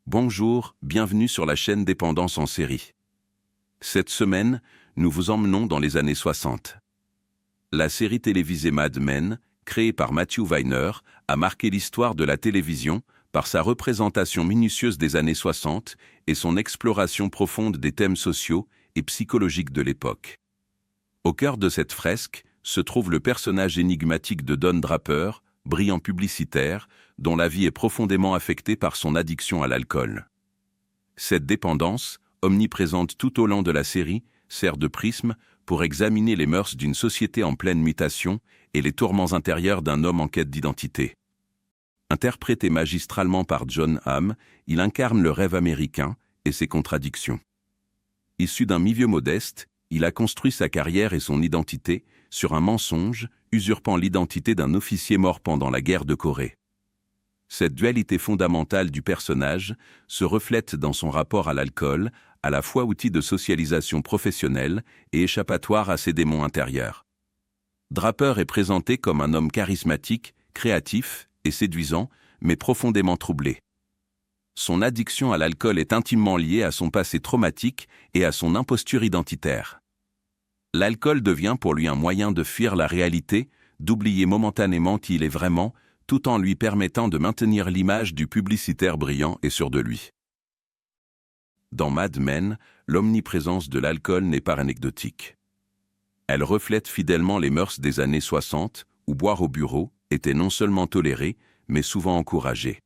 Bonjour, bienvenue sur la chaîne Dépendance en série. Cette semaine, nous vous emmenons dans les années 60. La série télévisée Mad Men, créée par Matthew Weiner, a marqué l'histoire de la télévision par sa représentation minutieuse des années 60 et son exploration profonde des thèmes sociaux et psychologiques de l'époque. Au cœur de cette fresque se trouve le personnage énigmatique de Don Draper, brillant publicitaire, dont la vie est profondément affectée par son addiction à l'alcool. Cette dépendance, omniprésente tout au long de la série, sert de prisme pour examiner les mœurs d'une société en pleine mutation et les tourments intérieurs d'un homme en quête d'identité. Interprété magistralement par Jon Hamm, il incarne le rêve américain et ses contradictions. Issu d'un milieu modeste, il a construit sa carrière et son identité sur un mensonge, usurpant l'identité d'un officier mort pendant la guerre de Corée. Cette dualité fondamentale du personnage se reflète dans son rapport à l'alcool, à la fois outil de socialisation professionnelle et échappatoire à ses démons intérieurs. Draper est présenté comme un homme charismatique, créatif et séduisant, mais profondément troublé. Son addiction à l'alcool est intimement liée à son passé traumatique et à son imposture identitaire. L'alcool devient pour lui un moyen de fuir la réalité, d'oublier momentanément qui il est vraiment, tout en lui permettant de maintenir l'image du publicitaire brillant et sûr de lui. Dans Mad Men, l'omniprésence de l'alcool n'est pas anecdotique. Elle reflète fidèlement les mœurs des années 60, où boire au bureau était non seulement toléré, mais souvent encouragé.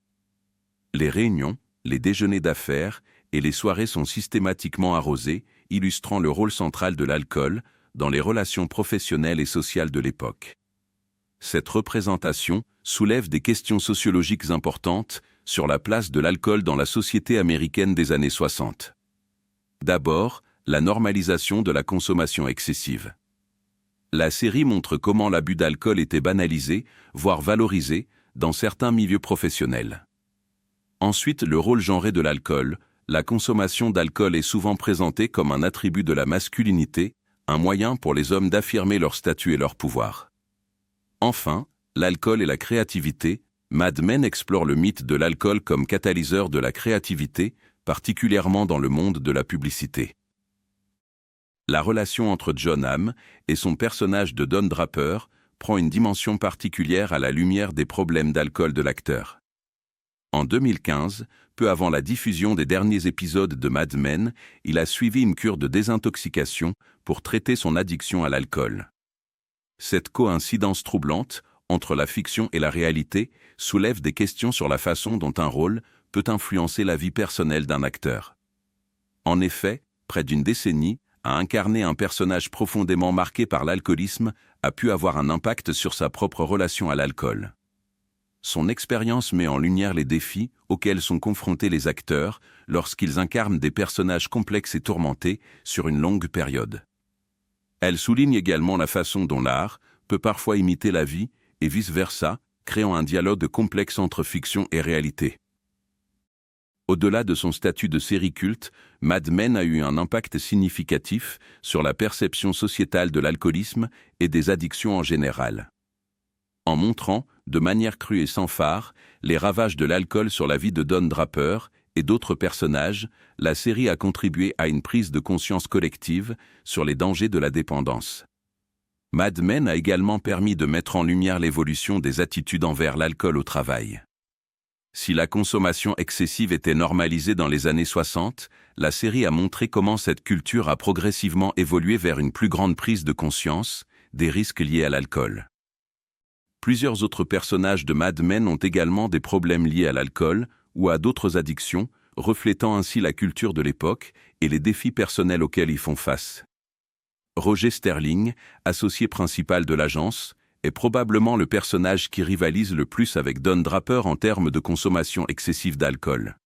Les réunions, les déjeuners d'affaires et les soirées sont systématiquement arrosées, illustrant le rôle central de l'alcool dans les relations professionnelles et sociales de l'époque. Cette représentation soulève des questions sociologiques importantes sur la place de l'alcool dans la société américaine des années 60. D'abord, la normalisation de la consommation excessive. La série montre comment l'abus d'alcool était banalisé, voire valorisé, dans certains milieux professionnels. Ensuite, le rôle genré de l'alcool. La consommation d'alcool est souvent présentée comme un attribut de la masculinité, un moyen pour les hommes d'affirmer leur statut et leur pouvoir. Enfin, l'alcool et la créativité. Mad Men explore le mythe de l'alcool comme catalyseur de la créativité, particulièrement dans le monde de la publicité. La relation entre Jon Hamm et son personnage de Don Draper prend une dimension particulière à la lumière des problèmes d'alcool de l'acteur. En 2015, peu avant la diffusion des derniers épisodes de Mad Men, il a suivi une cure de désintoxication pour traiter son addiction à l'alcool. Cette coïncidence troublante entre la fiction et la réalité soulève des questions sur la façon dont un rôle peut influencer la vie personnelle d'un acteur. En effet, près d'une décennie, à incarner un personnage profondément marqué par l'alcoolisme a pu avoir un impact sur sa propre relation à l'alcool. Son expérience met en lumière les défis auxquels sont confrontés les acteurs lorsqu'ils incarnent des personnages complexes et tourmentés sur une longue période. Elle souligne également la façon dont l'art peut parfois imiter la vie et vice-versa, créant un dialogue complexe entre fiction et réalité. Au-delà de son statut de série culte, Mad Men a eu un impact significatif sur la perception sociétale de l'alcoolisme et des addictions en général. En montrant, de manière crue et sans fard, les ravages de l'alcool sur la vie de Don Draper et d'autres personnages, la série a contribué à une prise de conscience collective sur les dangers de la dépendance. Mad Men a également permis de mettre en lumière l'évolution des attitudes envers l'alcool au travail. Si la consommation excessive était normalisée dans les années 60, la série a montré comment cette culture a progressivement évolué vers une plus grande prise de conscience des risques liés à l'alcool. Plusieurs autres personnages de Mad Men ont également des problèmes liés à l'alcool ou à d'autres addictions, reflétant ainsi la culture de l'époque et les défis personnels auxquels ils font face. Roger Sterling, associé principal de l'agence, est probablement le personnage qui rivalise le plus avec Don Draper en termes de consommation excessive d'alcool.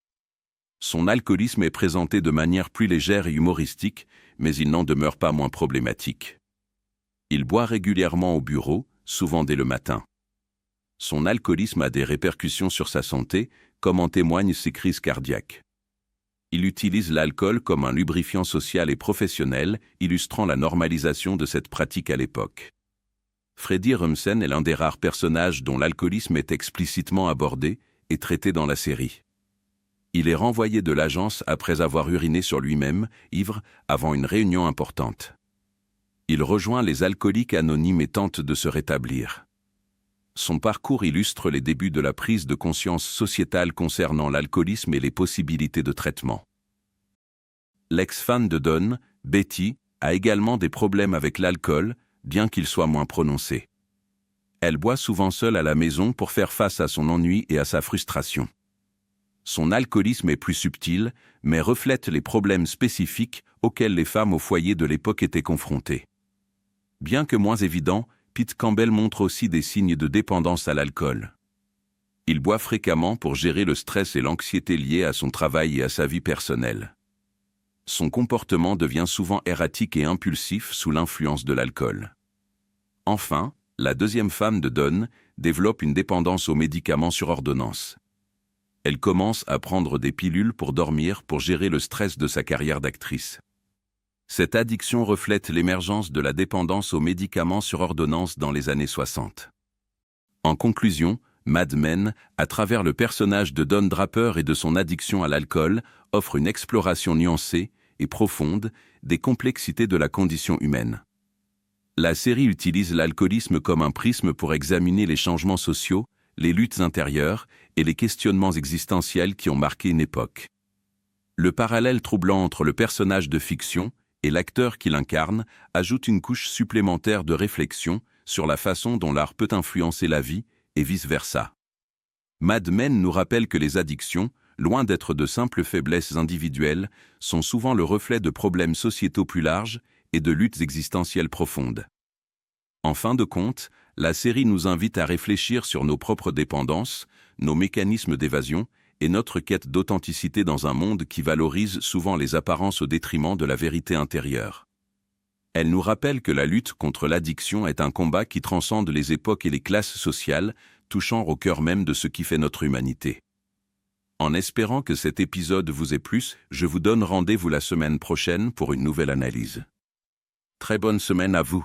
Son alcoolisme est présenté de manière plus légère et humoristique, mais il n'en demeure pas moins problématique. Il boit régulièrement au bureau, souvent dès le matin. Son alcoolisme a des répercussions sur sa santé, comme en témoignent ses crises cardiaques. Il utilise l'alcool comme un lubrifiant social et professionnel, illustrant la normalisation de cette pratique à l'époque. Freddie Rumsen est l'un des rares personnages dont l'alcoolisme est explicitement abordé et traité dans la série. Il est renvoyé de l'agence après avoir uriné sur lui-même, ivre, avant une réunion importante. Il rejoint les alcooliques anonymes et tente de se rétablir. Son parcours illustre les débuts de la prise de conscience sociétale concernant l'alcoolisme et les possibilités de traitement. L'ex-femme de Don, Betty, a également des problèmes avec l'alcool, bien qu'il soit moins prononcé. Elle boit souvent seule à la maison pour faire face à son ennui et à sa frustration. Son alcoolisme est plus subtil, mais reflète les problèmes spécifiques auxquels les femmes au foyer de l'époque étaient confrontées. Bien que moins évident, Pete Campbell montre aussi des signes de dépendance à l'alcool. Il boit fréquemment pour gérer le stress et l'anxiété liés à son travail et à sa vie personnelle. Son comportement devient souvent erratique et impulsif sous l'influence de l'alcool. Enfin, la deuxième femme de Don développe une dépendance aux médicaments sur ordonnance. Elle commence à prendre des pilules pour dormir pour gérer le stress de sa carrière d'actrice. Cette addiction reflète l'émergence de la dépendance aux médicaments sur ordonnance dans les années 60. En conclusion, Mad Men, à travers le personnage de Don Draper et de son addiction à l'alcool, offre une exploration nuancée et profonde des complexités de la condition humaine. La série utilise l'alcoolisme comme un prisme pour examiner les changements sociaux, les luttes intérieures et les questionnements existentiels qui ont marqué une époque. Le parallèle troublant entre le personnage de fiction et l'acteur qui l'incarne ajoute une couche supplémentaire de réflexion sur la façon dont l'art peut influencer la vie et vice-versa. Mad Men nous rappelle que les addictions, loin d'être de simples faiblesses individuelles, sont souvent le reflet de problèmes sociétaux plus larges et de luttes existentielles profondes. En fin de compte, la série nous invite à réfléchir sur nos propres dépendances, nos mécanismes d'évasion et notre quête d'authenticité dans un monde qui valorise souvent les apparences au détriment de la vérité intérieure. Elle nous rappelle que la lutte contre l'addiction est un combat qui transcende les époques et les classes sociales, touchant au cœur même de ce qui fait notre humanité. En espérant que cet épisode vous ait plu, je vous donne rendez-vous la semaine prochaine pour une nouvelle analyse. Très bonne semaine à vous.